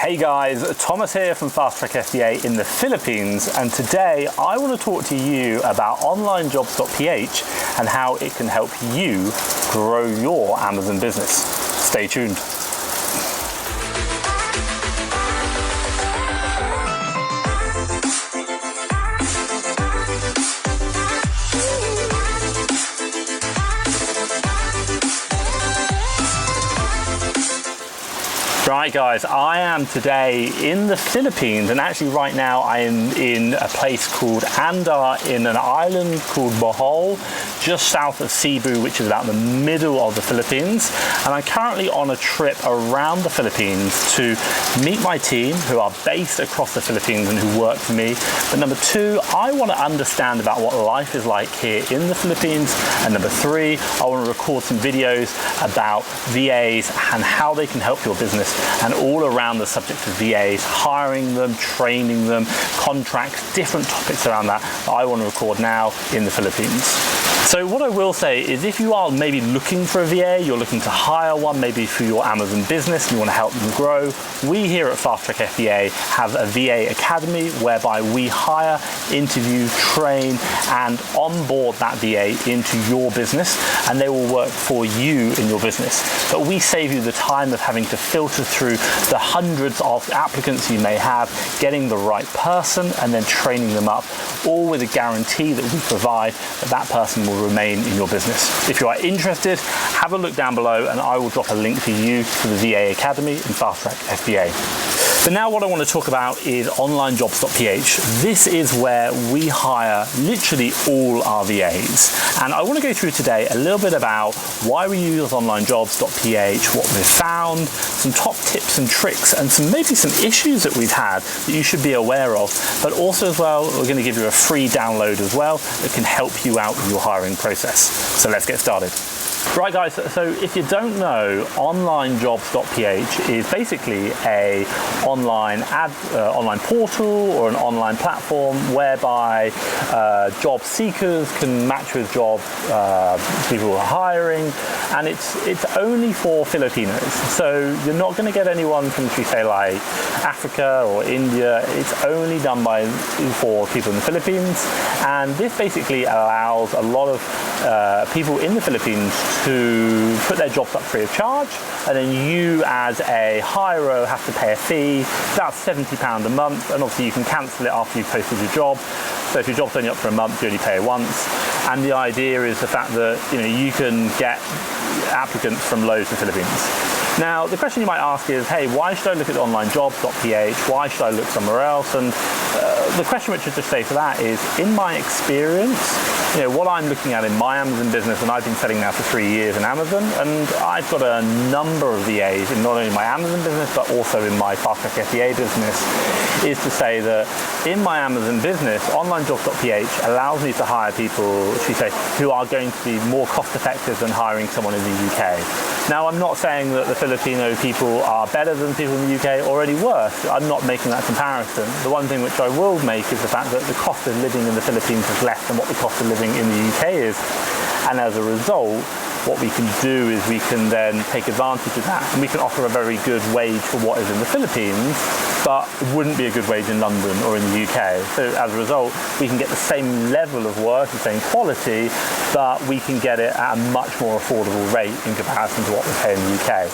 Hey guys, Thomas here from FastTrackFBA in the Philippines, and today I want to talk to you about Onlinejobs.ph and how it can help you grow your Amazon business. Stay tuned. Right guys, I am today in the Philippines, and actually right now I am in a place called Andar in an island called Bohol, just south of Cebu, which is about the middle of the Philippines. And I'm currently on a trip around the Philippines to meet my team who are based across the Philippines and who work for me. But number two, I want to understand about what life is like here in the Philippines. And number three, I want to record some videos about VAs and how they can help your business, and all around the subject of VAs, hiring them, training them, contracts, different topics around that I want to record now in the Philippines. So what I will say is, if you are maybe looking for a VA, you're looking to hire one maybe for your Amazon business, and you want to help them grow, we here at FastTrackFBA have a VA Academy whereby we hire, interview, train and onboard that VA into your business, and they will work for you in your business. But we save you the time of having to filter through the hundreds of applicants you may have, getting the right person and then training them up, all with a guarantee that we provide that that person will remain in your business. If you are interested, have a look down below and I will drop a link for you to the VA Academy in FastTrackFBA. But now what I want to talk about is Onlinejobs.ph. This is where we hire literally all our VAs. And I want to go through today a little bit about why we use Onlinejobs.ph, what we've found, some top tips and tricks, and maybe some issues that we've had that you should be aware of. But also as well, we're going to give you a free download as well that can help you out with your hiring process. So let's get started. Right guys, so if you don't know, Onlinejobs.ph is basically a online portal or an online platform whereby job seekers can match with job people who are hiring, and it's only for Filipinos. So you're not going to get anyone from, say, like Africa or India. It's only done for people in the Philippines, and this basically allows a lot of people in the Philippines to put their jobs up free of charge, and then you as a hirer have to pay a fee, about £70 a month, and obviously you can cancel it after you've posted your job. So if your job's only up for a month, you only pay once. And the idea is the fact that you can get applicants from loads of Philippines. Now, the question you might ask is, hey, why should I look at Onlinejobs.ph? Why should I look somewhere else? And the question which I just say for that is, in my experience, what I'm looking at in my Amazon business, and I've been selling now for 3 years in Amazon, and I've got a number of VAs in not only my Amazon business, but also in my FastTrackFBA business, is to say that in my Amazon business, Onlinejobs.ph allows me to hire people, who are going to be more cost effective than hiring someone in the UK. Now, I'm not saying that the Filipino people are better than people in the UK or any worse. I'm not making that comparison. The one thing which I will make is the fact that the cost of living in the Philippines is less than what the cost of living in the UK is. And as a result, what we can do is we can then take advantage of that, and we can offer a very good wage for what is in the Philippines, but it wouldn't be a good wage in London or in the UK. So as a result, we can get the same level of work, the same quality, but we can get it at a much more affordable rate in comparison to what we pay in the UK.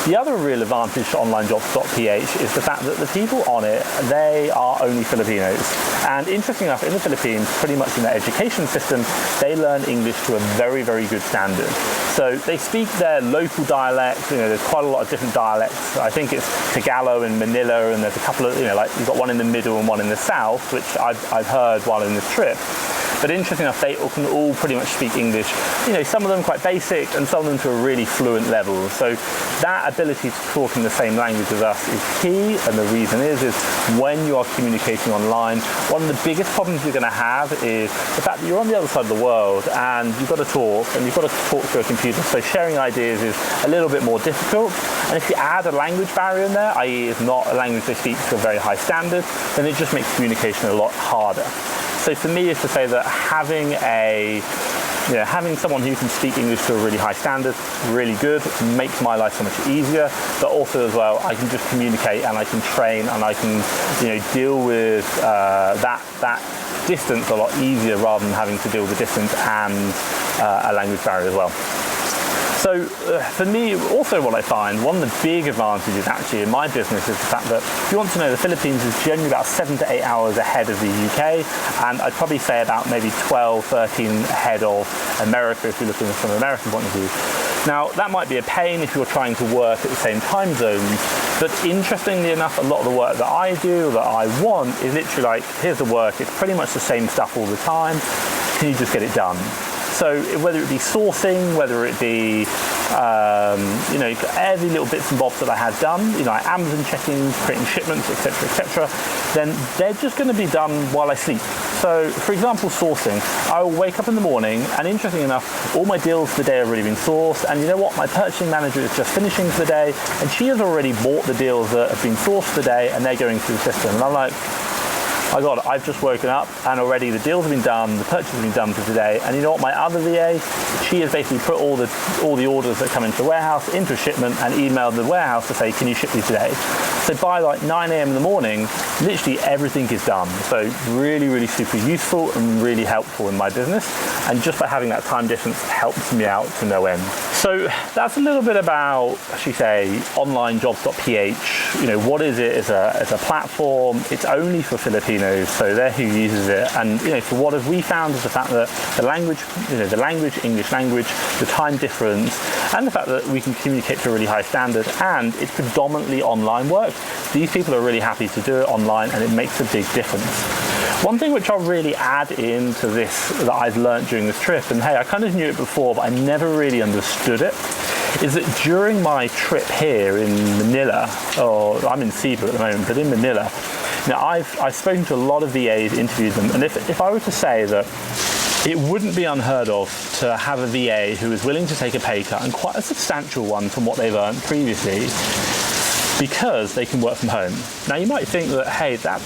The other real advantage to Onlinejobs.ph is the fact that the people on it, they are only Filipinos. And interesting enough, in the Philippines, pretty much in their education system, they learn English to a very, very good standard. So they speak their local dialect. There's quite a lot of different dialects. I think it's Tagalog in Manila, and there's a couple of, like you've got one in the middle and one in the south, which I've heard while in this trip. But interesting enough, they can all pretty much speak English. Some of them quite basic, and some of them to a really fluent level. So that ability to talk in the same language as us is key, and the reason is when you are communicating online, one of the biggest problems you're going to have is the fact that you're on the other side of the world, and you've got to talk, and you've got to talk through a computer. So sharing ideas is a little bit more difficult. And if you add a language barrier in there, i.e. it's not a language they speak to a very high standard, then it just makes communication a lot harder. So for me, is to say that having a having someone who can speak English to a really high standard, really good, makes my life so much easier. But also as well, I can just communicate and I can train and I can, deal with that distance a lot easier rather than having to deal with the distance and a language barrier as well. So for me, also what I find, one of the big advantages actually in my business is the fact that if you want to know, the Philippines is generally about 7 to 8 hours ahead of the UK, and I'd probably say about maybe 12, 13 ahead of America if you're looking from an American point of view. Now, that might be a pain if you're trying to work at the same time zones, but interestingly enough, a lot of the work that I do, that I want, is literally like, here's the work, it's pretty much the same stuff all the time, can you just get it done? So whether it be sourcing, whether it be, every little bits and bobs that I have done, like Amazon check-ins, creating shipments, etc., then they're just going to be done while I sleep. So, for example, sourcing. I will wake up in the morning, and interestingly enough, all my deals for the day have already been sourced, and you know what? My purchasing manager is just finishing for the day, and she has already bought the deals that have been sourced for the day, and they're going through the system. And I'm like, my God, I've just woken up and already the deals have been done, the purchase has been done for today. And you know what, my other VA, she has basically put all the orders that come into the warehouse into a shipment and emailed the warehouse to say, can you ship these today? So by like 9 a.m. in the morning, literally everything is done. So really, really super useful and really helpful in my business. And just by having that time difference helps me out to no end. So that's a little bit about, should we say, Onlinejobs.ph. What is it? It's a platform. It's only for Filipinos, so they're who uses it. And for what have we found is the fact that the language, English language, the time difference, and the fact that we can communicate to a really high standard, and it's predominantly online work. These people are really happy to do it online, and it makes a big difference. One thing which I'll really add into this that I've learned during this trip, and hey, I kind of knew it before, but I never really understood it, is that during my trip here in Manila, or I'm in Cebu at the moment, but in Manila, I've spoken to a lot of VAs, interviewed them, and if I were to say that it wouldn't be unheard of to have a VA who is willing to take a pay cut, and quite a substantial one from what they've earned previously, because they can work from home. Now you might think that, hey, that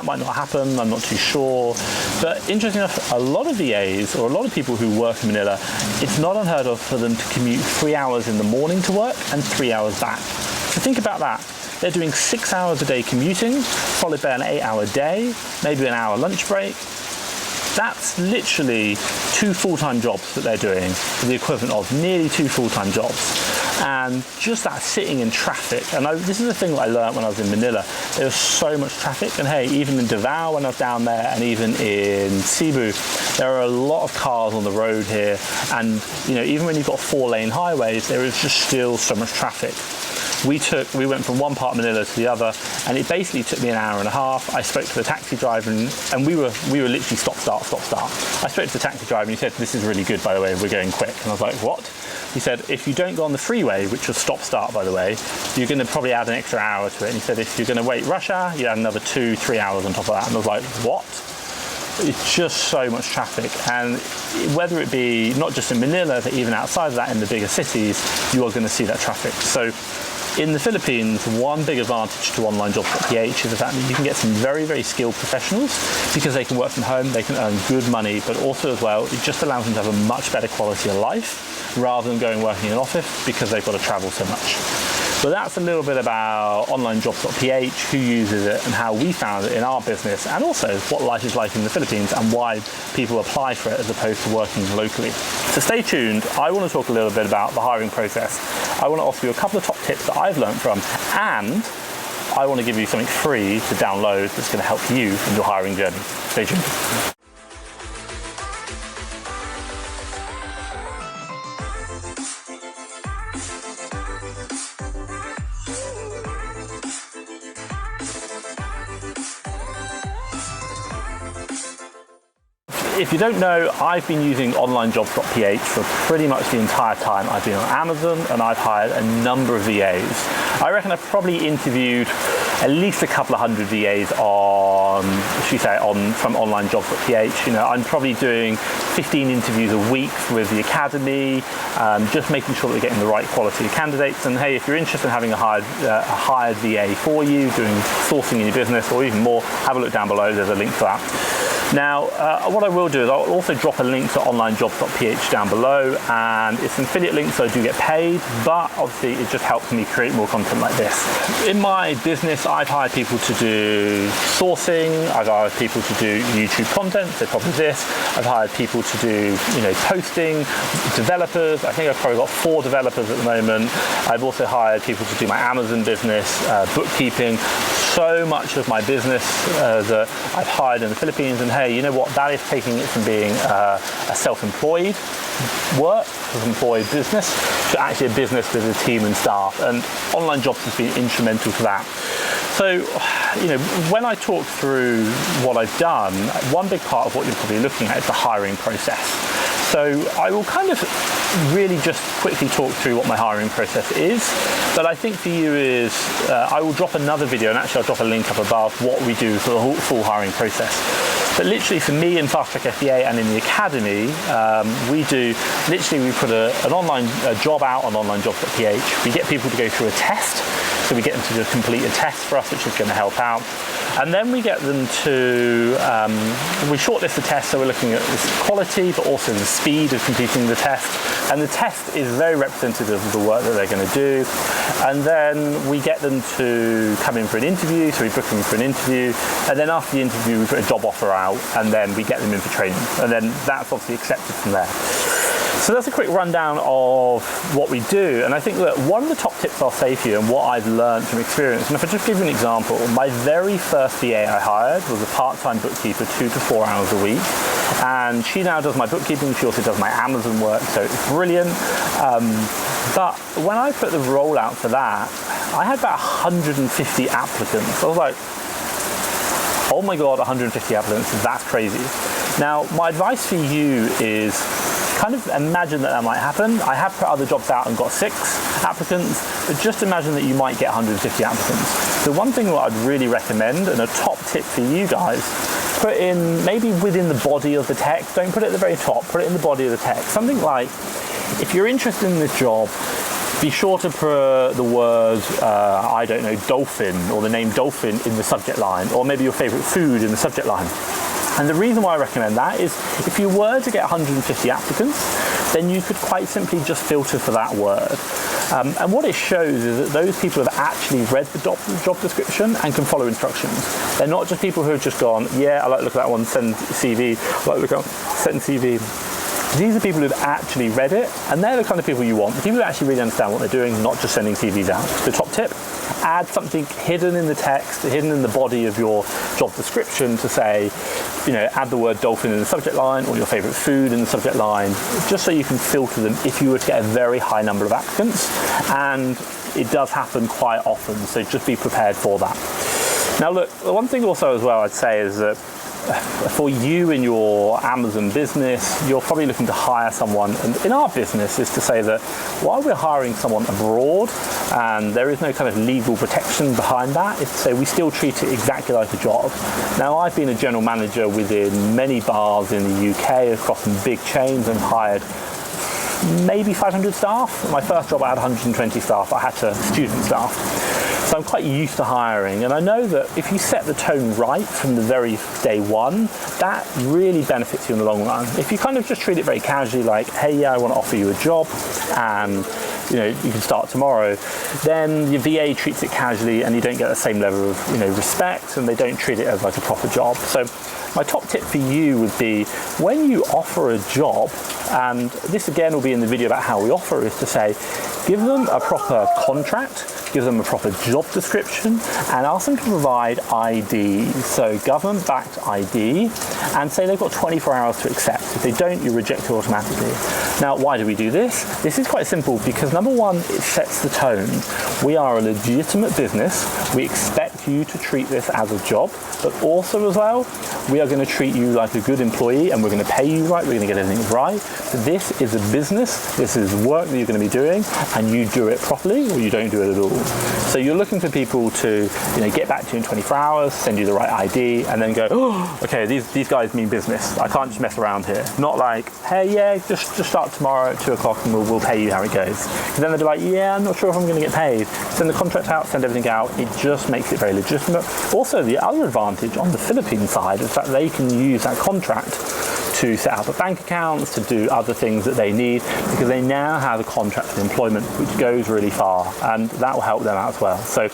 might not happen, I'm not too sure. But interesting enough, a lot of VAs, or a lot of people who work in Manila, it's not unheard of for them to commute 3 hours in the morning to work and 3 hours back. So think about that. They're doing 6 hours a day commuting, followed by an 8-hour day, maybe an hour lunch break. That's literally 2 full-time jobs that they're doing, for the equivalent of nearly 2 full-time jobs. And just that sitting in traffic, and this is the thing that I learned when I was in Manila, there was so much traffic, and hey, even in Davao when I was down there, and even in Cebu, there are a lot of cars on the road here, and even when you've got 4-lane highways, there is just still so much traffic. We went from one part of Manila to the other, and it basically took me an hour and a half. I spoke to the taxi driver, and we were literally stop, start. I spoke to the taxi driver, and he said, this is really good, by the way, we're going quick. And I was like, what? He said, if you don't go on the freeway, which was stop, start, by the way, you're going to probably add an extra hour to it. And he said, if you're going to wait rush hour, you add another 2-3 hours on top of that. And I was like, what? It's just so much traffic, and whether it be not just in Manila, but even outside of that in the bigger cities, you are going to see that traffic. So in the Philippines, one big advantage to Onlinejobs.ph is the fact that you can get some very, very skilled professionals because they can work from home, they can earn good money, but also as well, it just allows them to have a much better quality of life rather than going working in an office because they've got to travel so much. So that's a little bit about Onlinejobs.ph, who uses it and how we found it in our business, and also what life is like in the Philippines and why people apply for it as opposed to working locally. So stay tuned. I want to talk a little bit about the hiring process. I want to offer you a couple of top tips that I've learned from, and I want to give you something free to download that's going to help you in your hiring journey. Stay tuned. If you don't know, I've been using Onlinejobs.ph for pretty much the entire time I've been on Amazon, and I've hired a number of VAs. I reckon I've probably interviewed at least a couple of hundred VAs from Onlinejobs.ph. I'm probably doing 15 interviews a week with the academy, just making sure that we're getting the right quality of candidates. And hey, if you're interested in having a hired VA for you, doing sourcing in your business or even more, have a look down below. There's a link for that. Now, what I will do is I'll also drop a link to Onlinejobs.ph down below, and it's an affiliate link, so I do get paid, but obviously it just helps me create more content like this. In my business, I've hired people to do sourcing, I've hired people to do YouTube content, so probably this. I've hired people to do, posting, developers. I think I've probably got 4 developers at the moment. I've also hired people to do my Amazon business, bookkeeping. So much of my business that I've hired in the Philippines, and hey, you know what? That is taking it from being a self-employed self-employed business to actually a business with a team and staff, and Online Jobs has been instrumental to that. So, when I talk through what I've done, one big part of what you're probably looking at is the hiring process. So I will kind of really just quickly talk through what my hiring process is, but I think for you is, I will drop another video, and actually I'll drop a link up above, what we do for the full hiring process. But literally for me in FastTrackFBA and in the academy, we put an online job out on Onlinejobs.ph. We get people to go through a test. So we get them to complete a test for us, which is going to help out. And then we get them to, we shortlist the test, so we're looking at the quality, but also the speed of completing the test. And the test is very representative of the work that they're going to do. And then we get them to come in for an interview, so we book them for an interview. And then after the interview, we put a job offer out, and then we get them in for training. And then that's obviously accepted from there. So that's a quick rundown of what we do, and I think that one of the top tips I'll say for you and what I've learned from experience, and if I just give you an example, my very first VA I hired was a part-time bookkeeper, 2 to 4 hours a week, and she now does my bookkeeping, she also does my Amazon work, so it's brilliant. But when I put the role out for that, I had about 150 applicants. I was like, oh my God, 150 applicants, that's crazy. Now, my advice for you is kind of imagine that might happen. I have put other jobs out and got 6 applicants, but just imagine that you might get 150 applicants. The one thing that I'd really recommend, and a top tip for you guys, put in maybe within the body of the text, don't put it at the very top, put it in the body of the text. Something like, if you're interested in this job, be sure to put the words, I don't know, dolphin, or the name dolphin in the subject line, or maybe your favorite food in the subject line. And the reason why I recommend that is if you were to get 150 applicants, then you could quite simply just filter for that word. And what it shows is that those people have actually read the job description and can follow instructions. They're not just people who have just gone, yeah, I like to look at that one, send CV, I like to look at send CV. These are people who've actually read it, and they're the kind of people you want. The people who actually really understand what they're doing, not just sending CVs out. The top tip, add something hidden in the text, hidden in the body of your job description to say, add the word dolphin in the subject line, or your favorite food in the subject line, just so you can filter them if you were to get a very high number of applicants. And it does happen quite often, so just be prepared for that. Now look, the one thing also as well I'd say is that for you in your Amazon business, you're probably looking to hire someone, and in our business is to say that while we're hiring someone abroad and there is no kind of legal protection behind that, it's to say we still treat it exactly like a job. Now, I've been a general manager within many bars in the UK across some big chains and hired maybe 500 staff. My first job I had 120 staff, I had to student staff. So I'm quite used to hiring, and I know that if you set the tone right from the very day one, that really benefits you in the long run. If you kind of just treat it very casually, like, hey, yeah, I want to offer you a job, and you can start tomorrow, then your VA treats it casually and you don't get the same level of respect, and they don't treat it as like a proper job. So my top tip for you would be, when you offer a job, and this again will be in the video about how we offer, is to say, give them a proper contract, give them a proper job description, and ask them to provide ID, so government-backed ID, and say they've got 24 hours to accept. If they don't, you reject it automatically. Now, why do we do this? This is quite simple because number one, it sets the tone. We are a legitimate business. We expect you to treat this as a job, but also as well, we are going to treat you like a good employee and we're going to pay you right. We're going to get everything right. So this is a business. This is work that you're going to be doing, and you do it properly or you don't do it at all. So you're looking for people to, get back to you in 24 hours, send you the right ID, and then go, oh, okay, these guys mean business. I can't just mess around here. Not like, hey, yeah, just start tomorrow at 2 o'clock and we'll pay you how it goes. Because then they'll be like, yeah, I'm not sure if I'm going to get paid. Send the contract out, send everything out. It just makes it very legitimate. Also, the other advantage on the Philippine side is that they can use that contract to set up a bank accounts, to do other things that they need, because they now have a contract of employment which goes really far, and that will help them out as well. So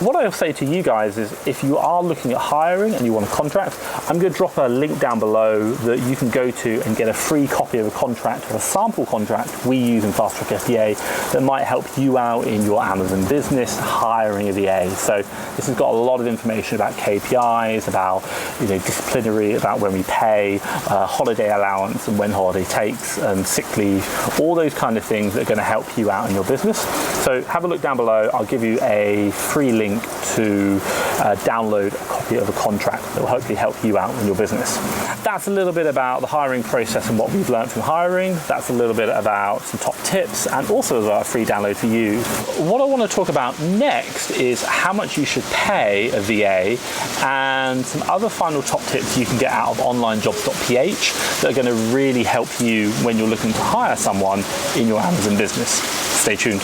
what I'll say to you guys is, if you are looking at hiring and you want a contract, I'm going to drop a link down below that you can go to and get a free copy of a contract, or a sample contract we use in FastTrackFBA that might help you out in your Amazon business hiring a VA. So this has got a lot of information about KPIs, about disciplinary, about when we pay, holiday allowance and when holiday takes, and sick leave, all those kind of things that are going to help you out in your business. So have a look down below. I'll give you a free link to download a copy of a contract that will hopefully help you out in your business. That's a little bit about the hiring process and what we've learned from hiring. That's a little bit about some top tips, and also as well a free download for you. What I want to talk about next is how much you should pay a VA, and some other final top tips you can get out of Onlinejobs.ph that are going to really help you when you're looking to hire someone in your Amazon business. Stay tuned.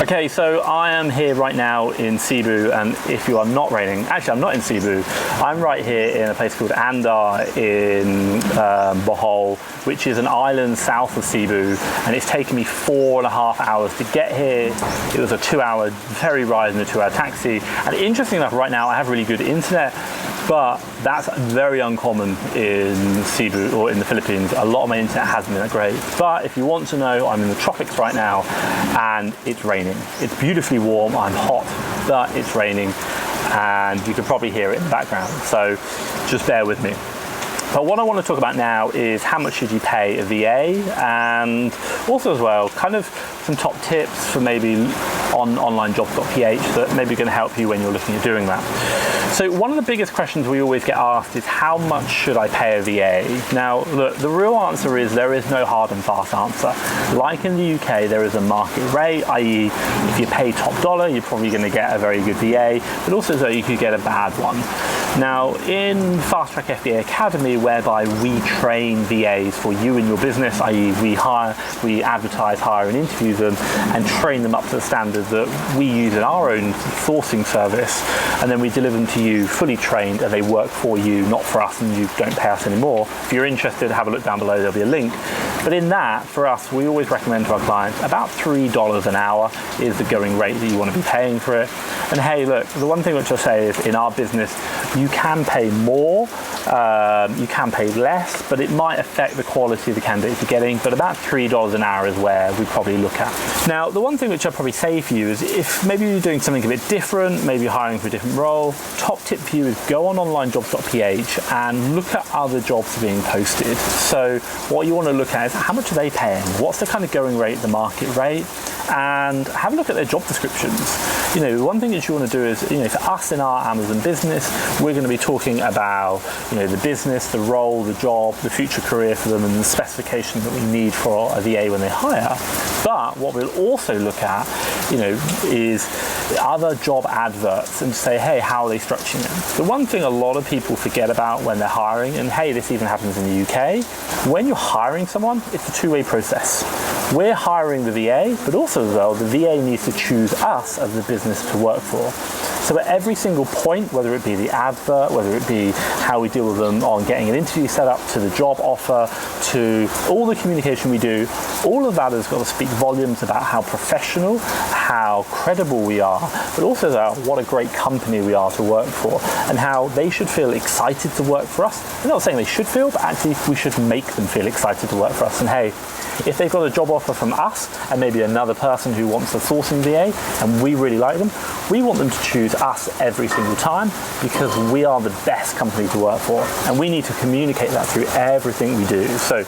Okay, so I am here right now in Cebu, and if you are not raining, actually I'm not in Cebu, I'm right here in a place called Andar in Bohol, which is an island south of Cebu, and it's taken me 4.5 hours to get here. It was a 2-hour ferry ride and a 2-hour taxi, and interesting enough, right now I have really good internet, but that's very uncommon in Cebu or in the Philippines. A lot of my internet hasn't been that great. But if you want to know, I'm in the tropics right now and it's raining. It's beautifully warm, I'm hot, but it's raining, and you can probably hear it in the background. So just bear with me. But what I want to talk about now is how much should you pay a VA, and also as well, kind of some top tips for maybe on Onlinejobs.ph that maybe going to help you when you're looking at doing that. So one of the biggest questions we always get asked is, how much should I pay a VA? Now, look, the real answer is there is no hard and fast answer. Like in the UK, there is a market rate, i.e. if you pay top dollar, you're probably going to get a very good VA, but also so you could get a bad one. Now, in FastTrackFBA Academy, whereby we train VAs for you and your business, i.e. we advertise, hire and interview them and train them up to the standard that we use in our own sourcing service, and then we deliver them to you fully trained and they work for you, not for us, and you don't pay us anymore. If you're interested, have a look down below, there'll be a link. But in that, for us, we always recommend to our clients about $3 an hour is the going rate that you want to be paying for it. And hey, look, the one thing which I'll say is, in our business, you can pay more, you can pay less, but it might affect the quality of the candidates you're getting, but about $3 an hour is where we probably look at. Now, the one thing which I'll probably say for you is, if maybe you're doing something a bit different, maybe you're hiring for a different role, top tip for you is go on Onlinejobs.ph and look at other jobs being posted. So what you want to look at is, how much are they paying? What's the kind of going rate, the market rate? And have a look at their job descriptions. One thing that you want to do is, for us in our Amazon business, we're going to be talking about, the business, the role, the job, the future career for them, and the specifications that we need for a VA when they hire. But what we'll also look at, is other job adverts and say, hey, how are they structuring them? The one thing a lot of people forget about when they're hiring, and hey, this even happens in the UK, when you're hiring someone, it's a two-way process. We're hiring the VA, but also as well, the VA needs to choose us as the business to work for. So at every single point, whether it be the advert, whether it be how we deal with them on getting an interview set up, to the job offer, to all the communication we do, all of that has got to speak volumes about how professional, how credible we are, but also about what a great company we are to work for, and how they should feel excited to work for us. I'm not saying they should feel, but actually we should make them feel excited to work for us. And hey, if they've got a job offer from us and maybe another person who wants a sourcing VA and we really like them, we want them to choose us every single time because we are the best company to work for, and we need to communicate that through everything we do. So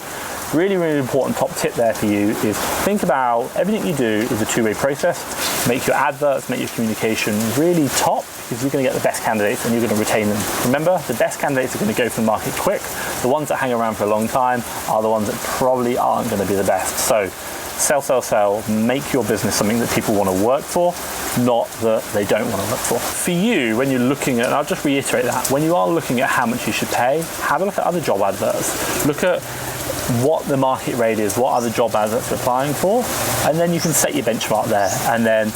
really, really important top tip there for you is think about everything you do is a two-way process. Make your adverts, make your communication really top, because you're going to get the best candidates and you're going to retain them. Remember, the best candidates are going to go from the market quick. The ones that hang around for a long time are the ones that probably aren't going to be the best. So sell, sell, sell. Make your business something that people want to work for, not that they don't want to work for. For you, when you're looking at, and I'll just reiterate that, when you are looking at how much you should pay, have a look at other job adverts. Look at what the market rate is, what other job adverts you're applying for, and then you can set your benchmark there and then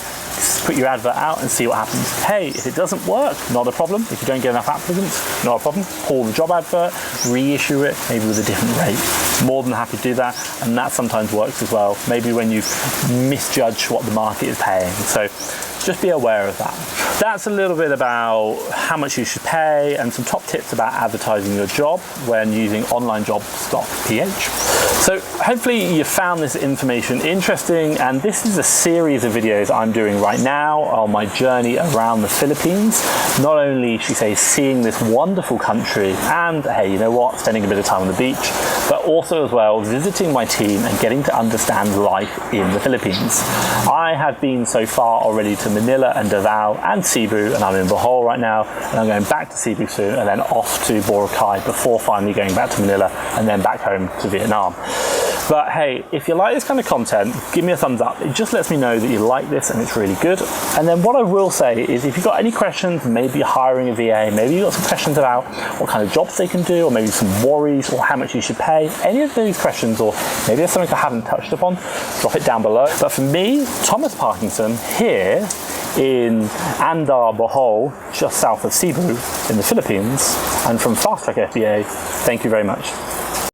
put your advert out and see what happens. Hey, if it doesn't work, not a problem. If you don't get enough applicants, not a problem. Pull the job advert, reissue it, maybe with a different rate. More than happy to do that, and that sometimes works as well. Maybe when you've misjudged what the market is paying. So just be aware of that. That's a little bit about how much you should pay and some top tips about advertising your job when using Onlinejobs.ph. So hopefully you found this information interesting, and this is a series of videos I'm doing right now on my journey around the Philippines. Not only, should we say, seeing this wonderful country and, hey, you know what, spending a bit of time on the beach, but also as well visiting my team and getting to understand life in the Philippines. I have been so far already to Manila and Davao and Cebu, and I'm in Bohol right now, and I'm going back to Cebu soon and then off to Boracay before finally going back to Manila and then back home to Vietnam. But hey, if you like this kind of content, give me a thumbs up. It just lets me know that you like this and it's really good. And then what I will say is, if you've got any questions, maybe you're hiring a VA, maybe you've got some questions about what kind of jobs they can do, or maybe some worries, or how much you should pay, any of those questions, or maybe there's something I haven't touched upon, drop it down below. But for me, Thomas Parkinson, here in Andar, Bohol, just south of Cebu in the Philippines, and from FastTrackFBA, thank you very much.